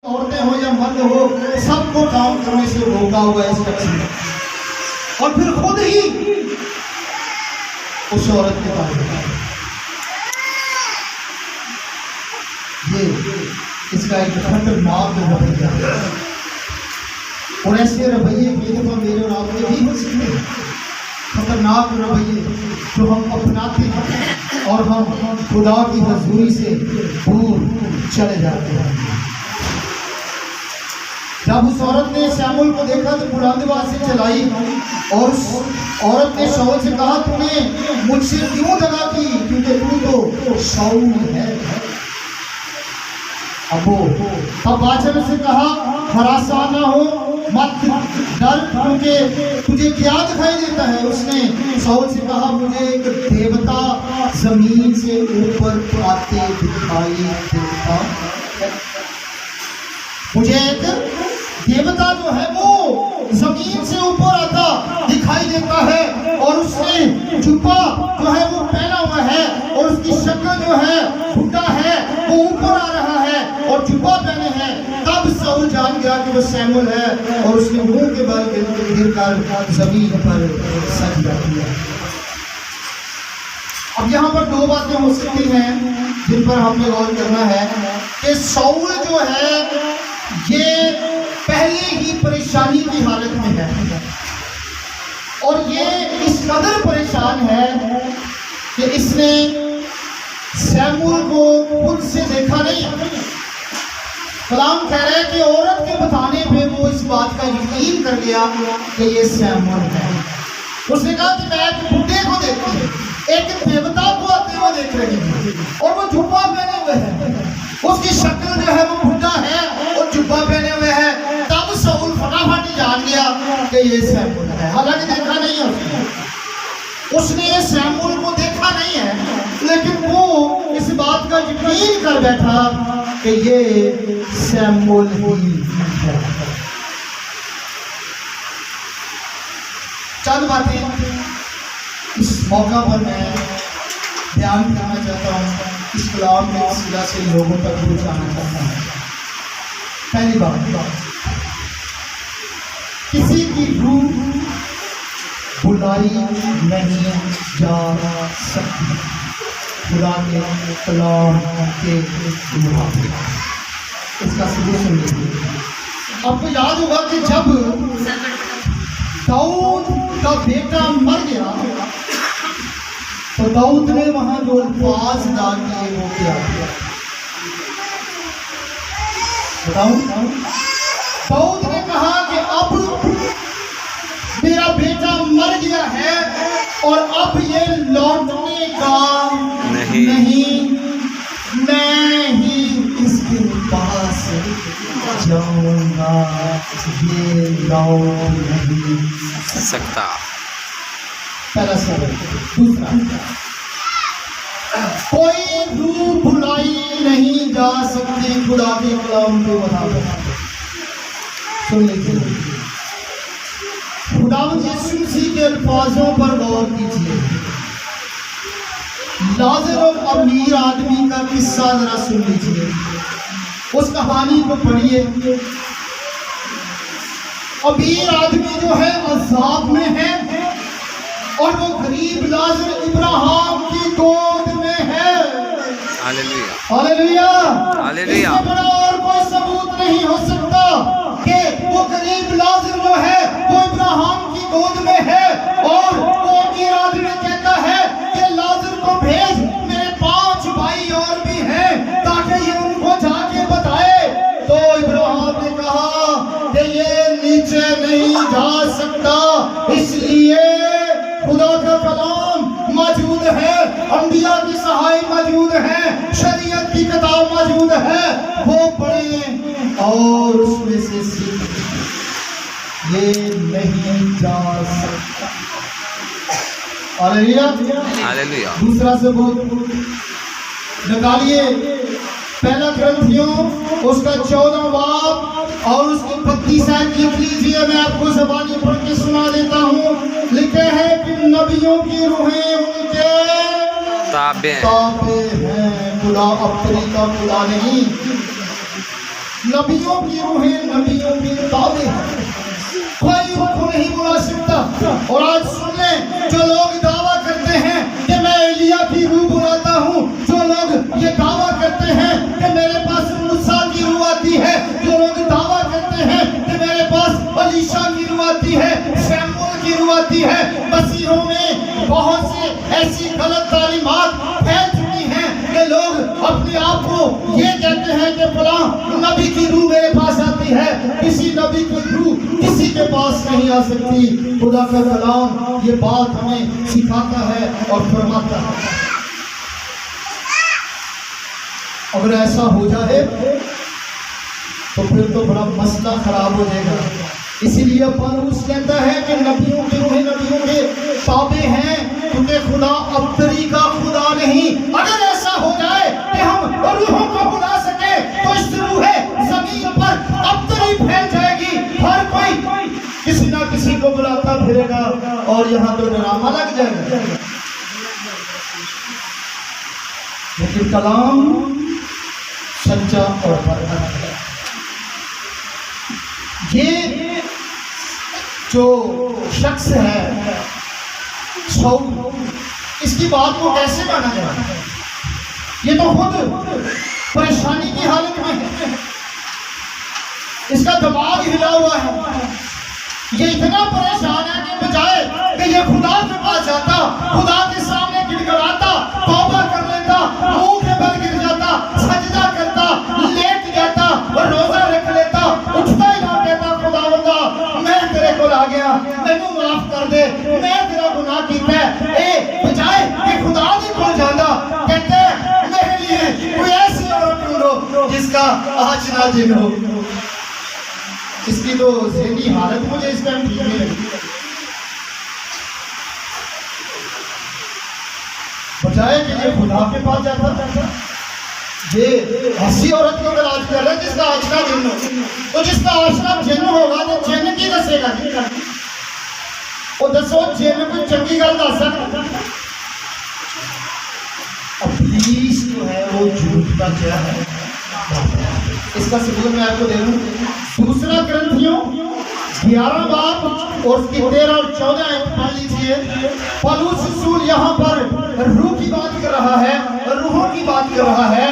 औरतें हो या मर्द हो, सबको काम करने से रोका हुआ है इस शख्स ने, और फिर खुद ही उस औरत के बारे में ये इसका एक खतरनाक रवैया है। और ऐसे रवैये बेदफा मेरे और आपके भी हो सकते हैं, खतरनाक रवैये जो हम अपनाते हैं और हम खुदा की हजूरी से दूर चले जाते हैं। जब उस औरत ने शैमुल को देखा तो बुलंद आवाज से चलाई और उस औरत ने शाऊल से कहा, तूने मुझसे क्यों दगा की, क्योंकि तू तो शाऊल है। तब बादशाह से कहा, हरासा ना हो, मत डर, क्योंकि तुझे क्या दिखाई देता है। उसने शाऊल से कहा, मुझे एक देवता जमीन से ऊपर आते दिखाई देता है। मुझे एक देवता जो है वो जमीन से ऊपर आता दिखाई देता है, और उसने जुब्बा जो है वो पहना हुआ है, और उसकी शक्ल जो है बुढ़ा है, वो ऊपर आ रहा है और जुब्बा पहने हैं। तब शाऊल जान गया कि वो शैमुल है, और उसने मुंह के बल गिरकर जमीन पर सजदा किया। अब यहाँ पर दो बातें हो सकती हैं जिन पर हमने गौर करना है कि शाऊल जो है ये पहले ही परेशानी की हालत में है, और ये इस कदर परेशान है कि इसने शैमुल को खुद से देखा नहीं। कलाम कह रहे हैं कि औरत के बताने पे वो इस बात का यकीन कर गया कि ये शैमुल है। उसने कहा कि मैं एक बुड्ढे को देखती हूँ, एक देवता को आते हुए देख रही हूँ, और वो जुब्बा पहने हुए है, उसकी शक्ल जो है वो बुढ़ा है और जुब्बा पहने हुए है। तब शाऊल फटाफट जान गया कि ये शैमुल है। हालांकि देखा नहीं है उसने ये शैमुल को देखा नहीं है, लेकिन वो इस बात का यकीन कर बैठा कि ये शैमुल ही है। चंद बातें इस मौका पर मैं ध्यान करना चाहता हूँ, इस कलाम में सिला से लोगों तक पहुँचाना चाहता हूँ। पहली बात, किसी की रूह बुलाई नहीं जा सकती खुदा के कलाम के मुताबिक। इसका सबूत सुन लीजिए। आपको याद होगा कि जब दाऊद का बेटा मर गया तो दाऊद ने वहां जो अल्फाज अदा किए वो क्या किया बताऊं? दाऊद ने कहा कि अब मेरा बेटा मर गया है और अब ये लौटने का नहीं, मैं ही इसके पास जाऊंगा, ये लौट नहीं सकता। पहला सवाल। दूसरा, कोई रूह भुलाई नहीं जा सकती खुदा के कलाम के मुताबिक। सुन लीजिए, खुदावंद यीशु मसीह के अल्फाजों पर गौर कीजिए। लाजर और अमीर आदमी का किस्सा जरा सुन लीजिए, उस कहानी को पढ़िए। अमीर आदमी जो है अज़ाब में है, और वो गरीब लाजर इब्राहिम की गोद में है। Hallelujah, hallelujah, hallelujah. इससे बड़ा और कोई सबूत नहीं हो सकता कि वो गरीब लाजर जो है वो इब्राहिम की गोद में है, और वो अमीर आदमी कहता है कि लाजर को भेज, मेरे 5 भाई और भी हैं, ताकि ये उनको जाके बताए। तो इब्राहिम ने कहा कि ये नीचे नहीं जा सकता, इसलिए खुदा का कलाम मौजूद है, अंबिया की सहाय मौजूद है, शरीयत की किताब मौजूद है, वो पढ़ें और उसमें से सीखें। ये नहीं जा सकता। Hallelujah, hallelujah. दूसरा सबूत निकालिए, पहला ग्रंथियों उसका 14वां बाब और उसकी 32 आयत लिख लीजिए। मैं आपको ज़बानी पढ़ के सुना देता हूँ। लिखे हैं कि नबियों की रूहें उनके ताबे हैं, खुदा अपनी का खुदा नहीं। नबियों की रूहें, नबियों के दावे हैं, कोई उनको नहीं बुला सकता। और आज सुन लें, जो लोग दावा करते हैं कि मैं एलिया की रूह बुलाता हूँ, जो लोग ये दावा करते हैं कि मेरे पास मूसा की रूह आती है, जो लोग दावा करते हैं कि मेरे पास अलीशा की रूह आती है, शैमुएल की रूह आती है, मसीहों में बहुत से ऐसी गलत तालीमात फैल चुकी हैं कि लोग अपने आप को ये कहते हैं कि फलां नबी की रूह मेरे पास आती है। किसी नबी की रूह किसी के पास नहीं आ सकती। खुदा का कलाम ये बात हमें सिखाता है और फरमाता है। अगर ऐसा हो जाए तो फिर तो बड़ा मसला खराब हो जाएगा। इसीलिए पौलुस कहता है कि नबियों के ताबे हैं, क्योंकि खुदा अब्तरी का खुदा नहीं। अगर ऐसा हो जाए कि हम रूहों को बुला सके तो इस रूह जमीन पर अब्तरी फैल जाएगी। हर कोई किसी ना किसी को बुलाता फिरेगा और यहाँ तो ड्रामा लग जाएगा। लेकिन कलाम सच्चा और बरकत है। ये जो शख्स है शाऊल, इसकी बात को कैसे माना जाए? ये तो खुद परेशानी की हालत में है, इसका दिमाग हिला हुआ है। ये इतना परेशान है कि बजाय कि ये खुदा के पास जाता, खुदा के सामने गिड़गिड़ाता, तौबा कर लेता, मुंह के बल गिर जाता, सजदा करता, लेट जाता और रोजा रख लेता, उठता ही ना कहता खुदावंदा मैं तेरे को आ गया, मैनू माफ कर दे, मैं तेरा गुनाह कीता है। ए बजाय कि खुदा दे कोल जांदा, कहते मेरे लिए कोई ऐसी औरत ढूंढो जिसका आचना जिन हो। इसकी तो ज़हनी हालत मुझे इस टाइम ठीक नहीं लगी। बजाय कि ये खुदा के पास जाता, ये ऐसी औरत को अगर आज कर रहा है जिसका आचना जिन्न हो, तो जिसका आचना जिन्न होगा तो जिन्न की दसेगा। और दसो जिन्न कोई चंगी गल दस सकता। इब्लीस जो है वो झूठ का क्या है, इसका सबूत मैं आपको दे दूं। दूसरा ग्रंथियों 11 बाब और उसकी 13 और 14 आयत पढ़ लीजिए। पौलुस रसूल यहाँ पर रूह की बात कर रहा है, रूहों की बात कर रहा है,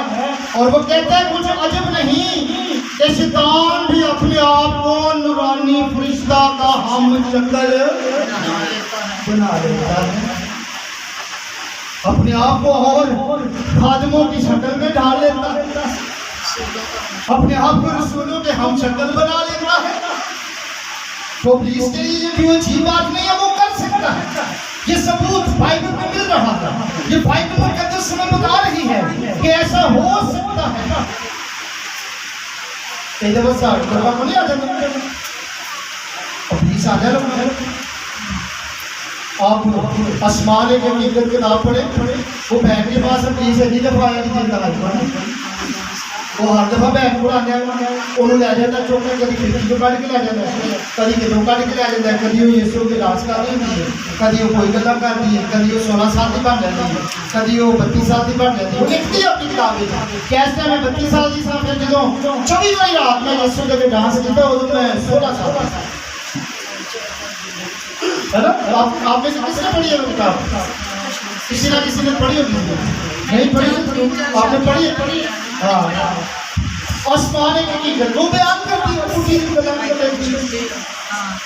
और वो कहता है कुछ अजब नहीं कि शैतान भी अपने आप को नूरानी फरिश्ता का हम शक्ल बना लेता है, अपने आप को और खादमों की शक्ल में डाल लेता है, अपने आप को रसूलों के हम शक्ल बना लेता है। तो प्लीज के लिए ये भी अच्छी बात नहीं है, वो कर सकता है। ये सबूत बाइबल में मिल रहा था, ये बाइबल मुकद्दस में बता रही है कि ऐसा हो सकता है। बस को नहीं आ जाता, प्लीज आ जाए। आप आसमान के हकीकत किताब पढ़े, वो बहन के पास प्लीज नहीं दफा आया कि वो हर दफा बहन को आने उन्होंने लै जाता चुक के, कभी खिड़की को कढ़ के लै जाता, कभी कितों कढ़ के लै जाता, कभी वो यीशु के डांस कर रही होती है, कभी वो कोई गल्ला कर रही है, कभी वो 16 साल की बन जाती है, कभी वो 32 साल की बन जाती है। वो लिखती है अपनी किताब में कैसे मैं 32 साल की साल फिर जो 24 रात में यीशु के डांस किया उदो मैं 16 साल का है ना। आप में से किसने पढ़ी है वो किताब? किसी ना किसी ने पढ़ी होगी, नहीं पढ़ी? आपने पढ़ी? हाँ, आसमान की हकीकत वो बयान करती है।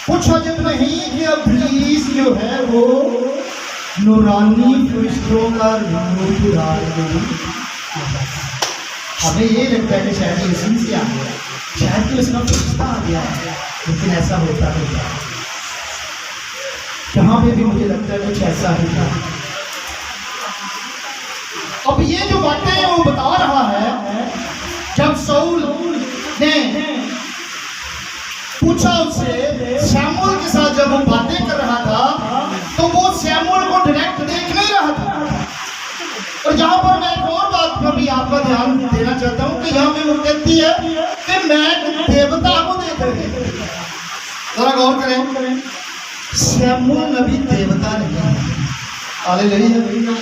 कुछ अजब नहीं कि इब्लीस जो है वो नूरानी फरिश्तों का रूप धारण कर, हमें ये लगता है कि शायद यीशु से आ गया, शायद कि उसका फरिश्ता आ गया, लेकिन ऐसा होता नहीं। यहाँ पे भी मुझे लगता है कुछ ऐसा ही था। अब ये जो बातें वो बता रहा है, जब शाऊल ने पूछा उससे, शैमुएल के साथ जब वो बातें कर रहा था, तो वो शैमुएल को डायरेक्ट देख नहीं रहा था। और यहाँ पर मैं एक और बात पर भी आपका ध्यान देना चाहता हूँ कि यहाँ पे वो कहती है कि मैं देवता को देख रही हूँ। जरा गौर करें, शैमुएल नबी देवता नहीं है, हालेलुया,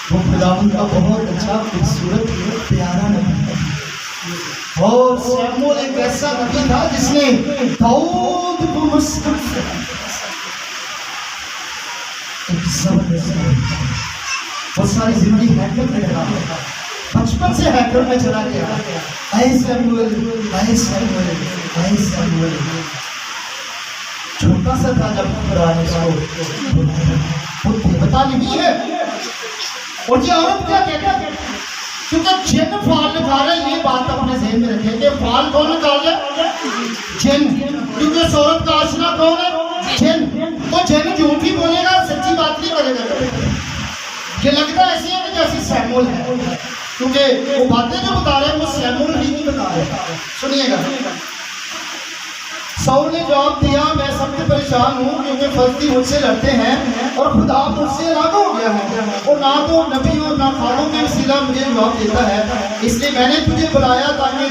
वो खुदावंद का बहुत अच्छा खूबसूरत प्यारा नबी है। और शमूएल एक ऐसा नबी था जिसने दाऊद को मुस्तफा एक जबरदस्त वो सारी जिंदगी हैकर में रहा, बचपन से हैकर में चला गया। ऐ शमूएल, ऐ शमूएल, ऐ शमूएल। छोटा सा था जब खुदा ने उसको बता नहीं है। और ये औरत क्या कहता है, क्योंकि जिन फाल निकाल रहा है, ये बात अपने जहन में रखें कि फाल कौन निकाल रहा है? जिन। क्योंकि इस औरत का आशना कौन है? जिन। तो जिन झूठ ही बोलेगा, सच्ची बात नहीं करेगा। ये लगता ऐसी है कि जैसे शमूएल है, क्योंकि वो बातें जो बता रहे हैं वो शमूएल ही नहीं बता रहे। सुनिएगा, शाऊल ने जवाब दिया, मैं सबसे परेशान हूँ क्योंकि फलस्ती मुझसे लड़ते हैं और खुदा मुझसे अलग हो गया है, और ना तो नबी और ना खालों के वसीला मुझे जवाब देता है। इसलिए मैंने तुझे बुलाया ताकि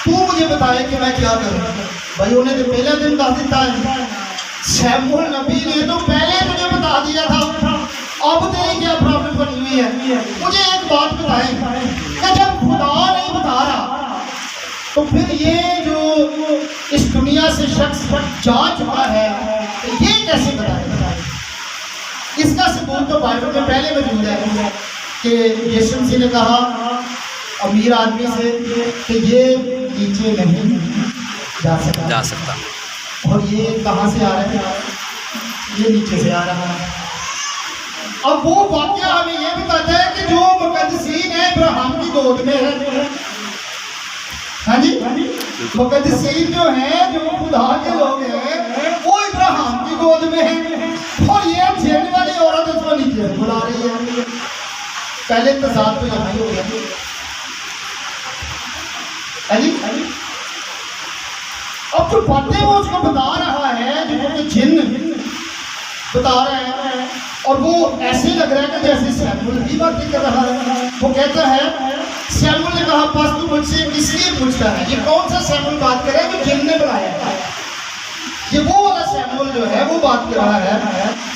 तू मुझे बताए कि मैं क्या करूँ। भाई उन्हें तो पहले दिन बता देता है, शमूएल नबी ने तो पहले तुझे बता दिया था, अब तेरी क्या प्रॉब्लम बनी हुई है? मुझे एक बात बताएं कि जब खुदा नहीं बता रहा तो फिर ये जो इस दुनिया से शख्स जा चुका है, ये कैसे बताएगा? इसका सबूत तो बाइबल में पहले मौजूद है कि यीशु मसीह ने कहा अमीर आदमी से कि ये नीचे नहीं जा सकता। और ये कहाँ से आ रहा है? ये नीचे से आ रहा है। अब वो वाक्य हमें ये बताता है कि जो मुकद्दसीन है इब्राहिम की गोद में है। हाँ जी, मुकद्दसीन जो है, जो खुदा के लोग हैं, वो इब्राहिम की गोद में है, और ये जिन वाली औरत उसको नीचे बुला रही है। पहले तजाद तो यहाँ ही हो गया। हाँ जी, अब जो बातें वो उसको बता रहा है, जो जिन बता रहे हैं, और वो ऐसे लग रहा है कि जैसे शमूएल ही बातें कर रहा है। वो कहता है, शमूएल ने कहा, बस तू मुझसे इसलिए पूछता है। ये कौन सा शमूएल बात कर रहा है जो जिन ने बुलाया है? ये वो वाला शमूएल जो है वो बात कर रहा है।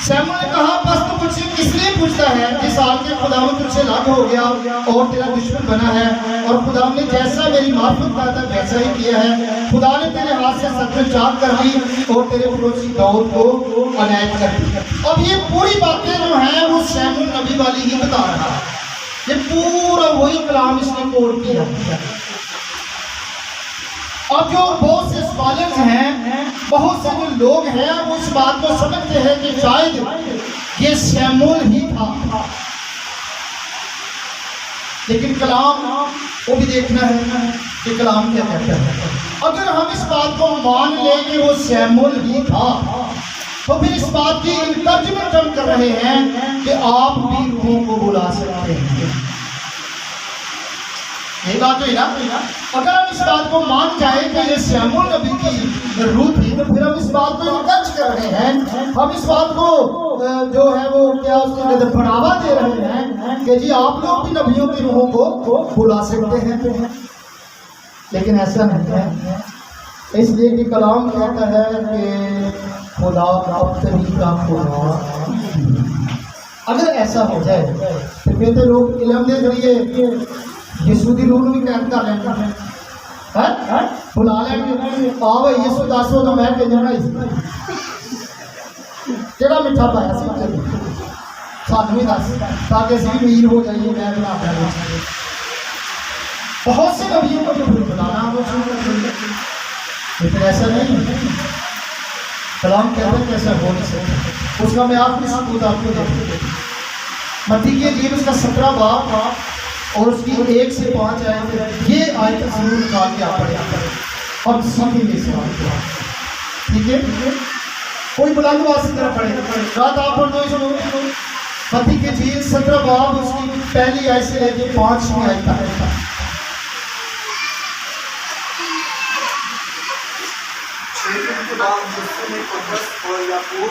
शमूएल ने कहा, बस तू मुझसे इसलिए पूछता है जिस साल के खुदा तुझसे अलग हो गया और तेरा दुश्मन बना है, और खुदा ने जैसा मेरी मार्फत कहा था वैसा ही किया है। खुदा ने तेरे हाथ से सत्तर चाक कर दी और तेरे पड़ोसी दाऊद को अनायत कर दी। अब ये पूरी बातें जो हैं वो शमूएल नबी वाली ही बता रहा है। ये पूरा वही कलाम इसने कोट किया। अब जो बहुत से स्कॉलर्स हैं, बहुत से जो लोग हैं, वो इस बात को समझते हैं कि शायद ये शमूएल ही था, लेकिन कलाम वो भी देखना है कि कलाम क्या कहता है। अगर हम इस बात को मान लें कि वो शमूएल ही था, तो फिर इस बात की इंकरेजमेंट हम कर रहे हैं कि आप भी रूहों को बुला सकते हैं। यही बात हुई ना? अगर हम इस बात को मान जाए कि ये शमूएल नबी की रूह थी, तो फिर हम इस बात को इंकरेज कर रहे हैं, हम इस बात को जो है वो क्या उसको बढ़ावा दे रहे हैं कि जी आप लोग भी नबियों की रूहों को बुला सकते हैं। लेकिन ऐसा नहीं है, इसलिए कि कलाम कहता है कि खुदा अपनी का खुदा। अगर ऐसा हो जाए तो फिर तो लोग इल्म के जरिए यीशु की रूह भी कैद कर लेंगे, बुला लेंगे। आओ यीशु दसो तो मैं भेजना केड़ा मिठा पाया सानू भी दस, ताकि असं भी अमीर हो जाइए। मैं बना देना बहुत से नबियों को जो बुलाना वो शुरू कर देंगे, लेकिन ऐसा नहीं। कलाम कहते हैं कि ऐसा हो नहीं सकता। उसका मैं आपकी सबूत आपको देखूँ। मत्ती की इंजील उसका 17 बाब और उसकी 1 से 5 आयत, ये आयत जरूर निकाल के आप पढ़े और सीखेंगे इस बात को। ठीक है, कोई बुलंद आवाज से तरफ पढ़े, रात आप पढ़ दो इसको। मत्ती की इंजील 17 बाब उसकी पहली आयत से लेकर 5वीं आयत तक। के बाद यीशु ने पतरस और याकूब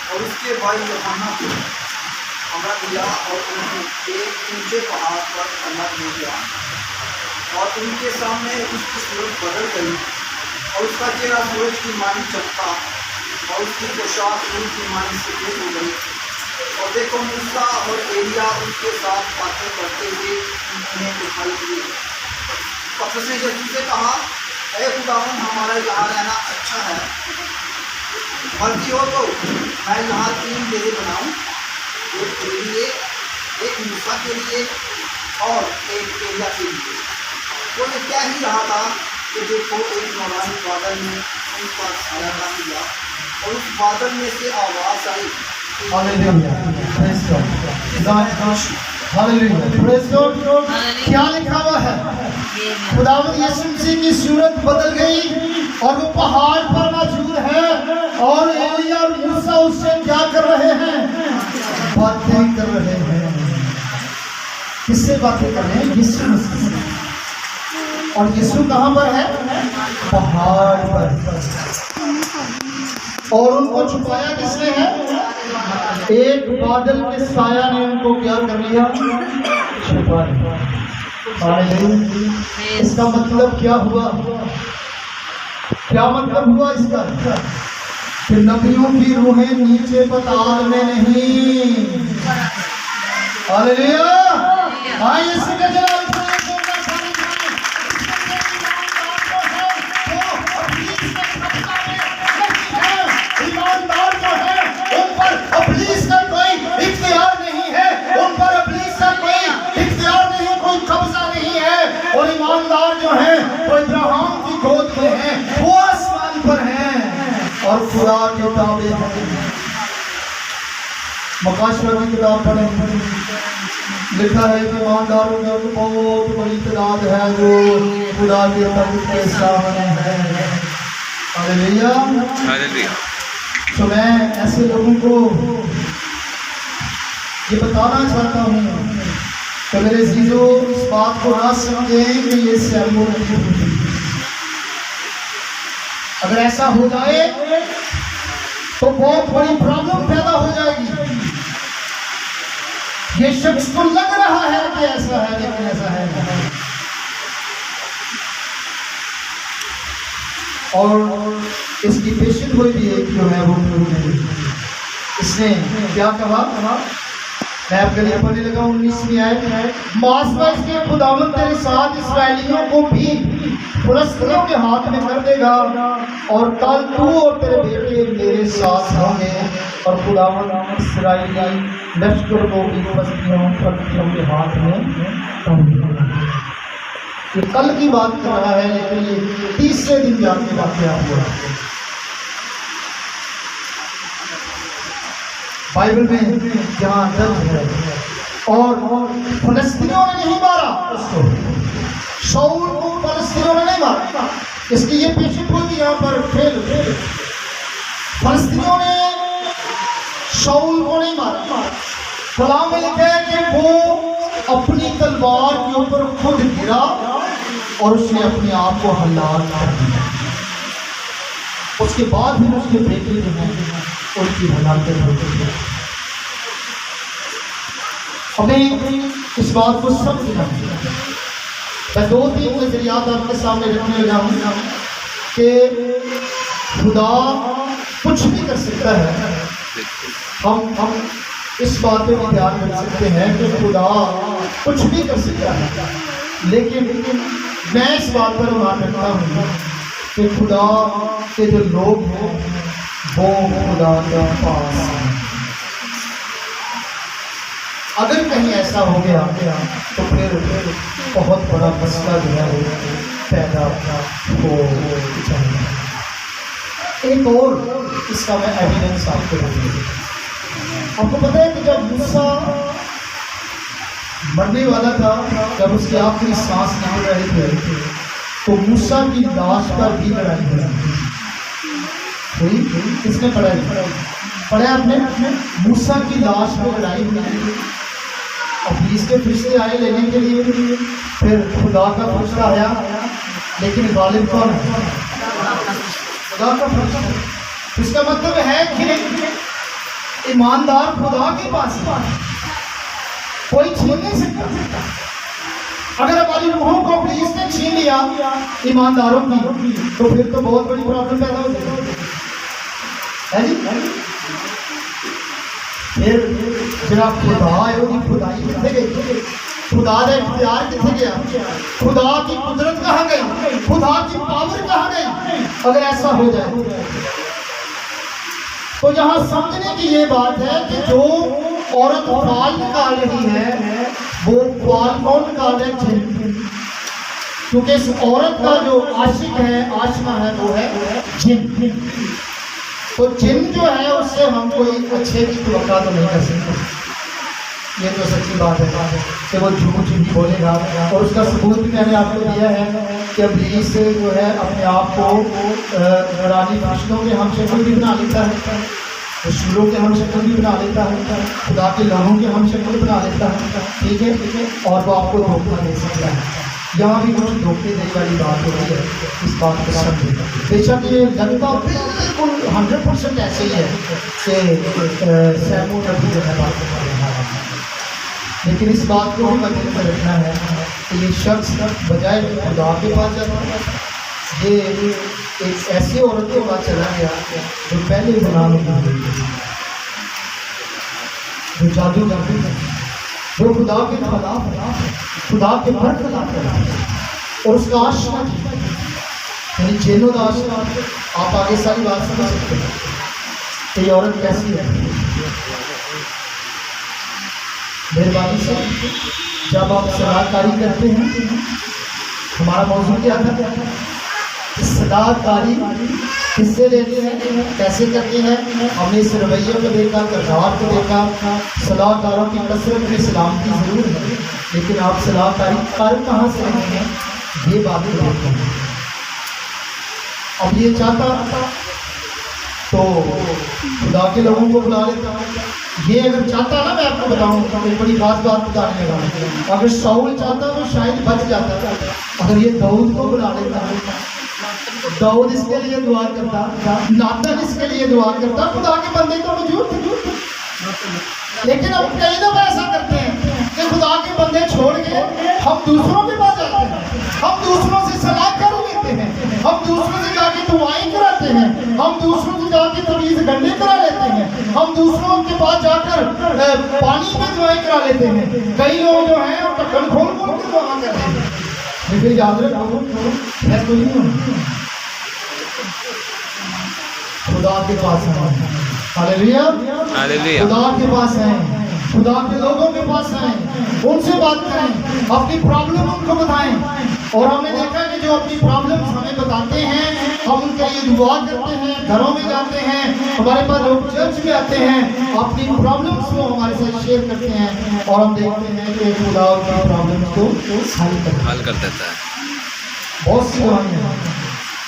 और उसके भाई यूहन्ना को हमरा दिया और उन्हें एक ऊंचे पहाड़ पर अलग ले गया, और उनके सामने उसकी सूरत बदल गई और उसका चेहरा सूरज की मानी चमका और उसकी पोशाक ऊन की मानी सफेद हो गई। और देखो मूसा और एलिया उनके साथ बातें करते हुए उन्हें दिखाई दिए। पतरस ने यीशु से कहा, ऐ खुदावन, हमारा यहाँ रहना अच्छा है, मर्जी हो तो मैं यहाँ 3 डेरे बनाऊँ, एक तेरे लिए, एक मूसा के लिए और एक एलिय्याह के लिए। वो ये क्या ही रहा था कि देखो एक नौरानी बादल में उन पर छाया कर दिया और उस बादल में से आवाज़ आई, hallelujah, praise God, hallelujah, praise God. क्या लिखा हुआ है? खुदावंद यीशु मसीह की सूरत बदल गई और वो पहाड़ पर मौजूद है और एलिय्याह और मूसा उससे क्या कर रहे हैं? बातें कर रहे हैं। किससे बातें कर रहे हैं? यीशु मसीह से। और यीशु कहाँ पर है? पहाड़ पर। और उनको छुपाया किसने है? एक बादल के साया ने उनको क्या कर लिया? छुपा लिया। हालेलुया। इसका मतलब क्या हुआ? क्या मतलब हुआ इसका? कि नबियों की रूहें नीचे पाताल में नहीं। हालेलुया। हाँ, यीशु के जलाल ईमानदार जो है उन पर इब्लीस का कोई इख्तियार नहीं है, उन पर इब्लीस का कोई इख्तियार नहीं, कोई कब्जा नहीं है। और ईमानदार जो है वो इब्राहिम की गोद में है, वो आसमान पर हैं और खुदा के ताबे हैं। मकाशवा की किताब पढ़ें, लिखा है कि ईमानदारों में बहुत बड़ी तादाद है जो खुदा के तख्त के सामने है। Hallelujah, hallelujah. तो मैं ऐसे लोगों को ये बताना चाहता हूँ कि मेरे जीजो इस बात को ना समझें कि ये सैलून नहीं होती। अगर ऐसा हो जाए तो बहुत बड़ी प्रॉब्लम पैदा हो जाएगी। ये शख्स को लग रहा है कि ऐसा है, लेकिन ऐसा है नहीं। और इसकी पेशेंट हुई भी एक जो है वो इसने क्या कहा? मैं आपके लिए पढ़ने लगा 19वीं आयत। मासवा इसके खुदावंद तेरे साथ इस्राएलियों को भी फिलिस्तीनियों के हाथ में कर देगा और कल तू और तेरे बेटे मेरे साथ होंगे और खुदावंद इस्राएली लश्कर को भी फिलिस्तीनियों के हाथ में कर देगा। ये कल की बात कर रहा है, लेकिन ये तीसरे दिन जाके वाकया हुआ। बाइबल में जहाँ दर्ज है। और फिलिस्तीनियों ने नहीं मारा उसको, शाऊल को फिलिस्तीनियों ने नहीं मारा। इसकी ये पेशेंट होगी यहाँ पर फेल। फिलिस्तीनियों ने शाऊल को नहीं मारा। कलाम में लिखा है कि वो अपनी तलवार के ऊपर खुद गिरा और उसने अपने आप को हलाक कर दिया। उसके बाद भी उसके बेटे जो हैं उनकी हलाकत हो गई। हमें इस बात को समझना है। मैं 2-3 नजरियात आपके सामने रखने लगा हूँ कि खुदा कुछ भी कर सकता है। हम इस बात पे भी ध्यान रख सकते हैं कि खुदा कुछ भी कर सकता है, लेकिन मैं इस बात पर मान रखता हूँ कि खुदा के जो लोग हैं वो खुदा के पास हैं। अगर कहीं ऐसा हो गया तो फिर बहुत बड़ा मसला जो है पैदा हो जाएगा। एक और इसका मैं एविडेंस आपको दूंगा। आपको पता है कि जब मूसा मरने वाला था, जब उसकी आखिरी सांस निकल रहे थे, तो मूसा की लाश पर भी लड़ाई हुई। किसने पढ़ा आपने? मूसा की लाश पर लड़ाई हुई। पुलिस के फरिश्ते आए लेने के लिए, फिर खुदा का फरिश्ता आया, लेकिन गालिब कौन है? खुदा का फरिश्ता। इसका मतलब है कि ईमानदार खुदा के पास कोई छीन नहीं सकता। अगर हमारी रूहों को पुलिस ने छीन लिया ईमानदारों की, तो फिर तो बहुत बड़ी प्रॉब्लम पैदा हो जाएगी, है जी? फिर जरा खुदा है, खुदाई कितने गई? खुदा का इख्तियार कितने गया, खुदा की कुदरत कहाँ गई, खुदा की पावर कहाँ गई अगर ऐसा हो जाए। तो यहाँ समझने की ये बात है कि जो औरत फाल निकाल रही है वो फाल कौन निकाल रहा है, जिन। क्योंकि इस औरत का जो आशिक है, आशिका है, वो है जिन। तो जिन जो है उससे हम कोई अच्छे की तवक्का तो नहीं कर सकते। ये तो सच्ची बात है कि वो झूठ ही बोलेगा। और उसका सबूत भी मैंने आपको दिया है कि इब्लीस जो है अपने आप को नूरानी फरिश्तों के हम शक्ल भी बना लेता है, रसूलों के हम शक्ल भी बना लेता है, खुदा के लोगों के हम शक्ल बना लेता है, ठीक है। और वो आपको धोखा दे सकता है। यहाँ भी कुछ धोखे देने वाली बात हो रही है, इस बात को समझे। बेशक ये लगता बिल्कुल 100% ऐसे ही है कि सैमू नबी जो है बात कर रहा है, लेकिन इस बात को भी मद्देनजर रखना है कि ये शख्स बजाय खुदा के पास जाता है, ये एक ऐसी औरत के पास चला गया जो पहले गुनाह में गई, जो जादू करती है, जो खुदा के खिलाफ है, खुदा के बरखिलाफ है। और उसका आशना यानी जेनो का आशना, आप आगे सारी बात समझ सकते हैं कि ये औरत कैसी है। मेहरबानी से जब आप सलाहकारी करते हैं, हमारा मौजूद क्या था, सलाहकारी किससे लेते हैं, कैसे करते हैं। हमने इस रवैये को देखा, किरदार को देखा। सलाहकारों की कसरत में सलामती ज़रूर है, लेकिन आप सलाहकारी कर कहाँ से रहे हैं, ये बातें देखते हैं। अब ये चाहता तो खुदा के लोगों को बुला लेता। ये अगर चाहता ना, मैं आपको बताऊं एक बड़ी खास बात बताने लगा, अगर शाऊल चाहता तो शायद बच जाता। अगर ये दाऊद को बुला लेता, दाऊद इसके लिए दुआ करता, नातन इसके लिए दुआ करता, खुदा के बंदे तो मौजूद थे। लेकिन अब कई दफा ऐसा करते हैं कि खुदा के बंदे छोड़ के हम दूसरों के पास जाते हैं, हम दूसरों से सलाह कर लेते हैं, हम दूसरों से जाके दुआएं कराते हैं, हम दूसरों से जाके तवीज़ गंडे करा लेते हैं, हम दूसरों के पास जाकर पानी में दुआएं करा लेते हैं। कई लोग जो हैं ढक्कन खोल खोल के दुआ करते हैं। लेकिन याद रखो, मैं तो नहीं हूँ, खुदा के पास है। Hallelujah, hallelujah. खुदा के पास है, खुदा के लोगों के पास है। उनसे बात करें, अपनी प्रॉब्लम उनको बताएं। और हमने देखा कि जो अपनी प्रॉब्लम हमें बताते हैं, हम उनके लिए दुआ करते हैं, घरों में जाते हैं, हमारे पास लोग चर्च में आते हैं, अपनी प्रॉब्लम्स को हमारे साथ शेयर करते हैं, और हम देखते हैं कि खुदा उनकी प्रॉब्लम्स को हल कर देता है। बहुत सी दवाइयाँ,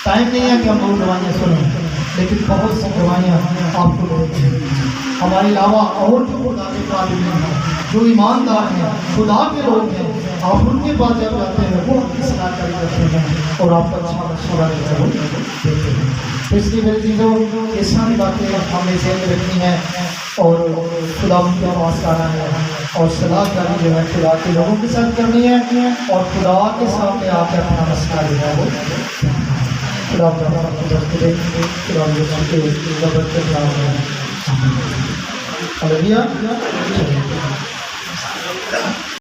टाइम नहीं है कि हम लोग दवाइयाँ सुनें, लेकिन बहुत सी दवाइयाँ आपको हमारे अलावा और जो खुदा के काबिल हैं, जो ईमानदार हैं, खुदा के लोग हैं, आप उनके पास जब जाते हैं वो आपकी सलाहकारी करते हैं और आपका अच्छा मशवरा देते हैं। तो इसलिए मेरी चीज़ों ये सारी बातें हमें ज़हन में रखनी है और खुदा उनके पास आना है और सलाहकारी जो है खुदा के लोगों के साथ करनी है और खुदा के सामने आकर अपना मसला जो है वो खुदा हालेलुया।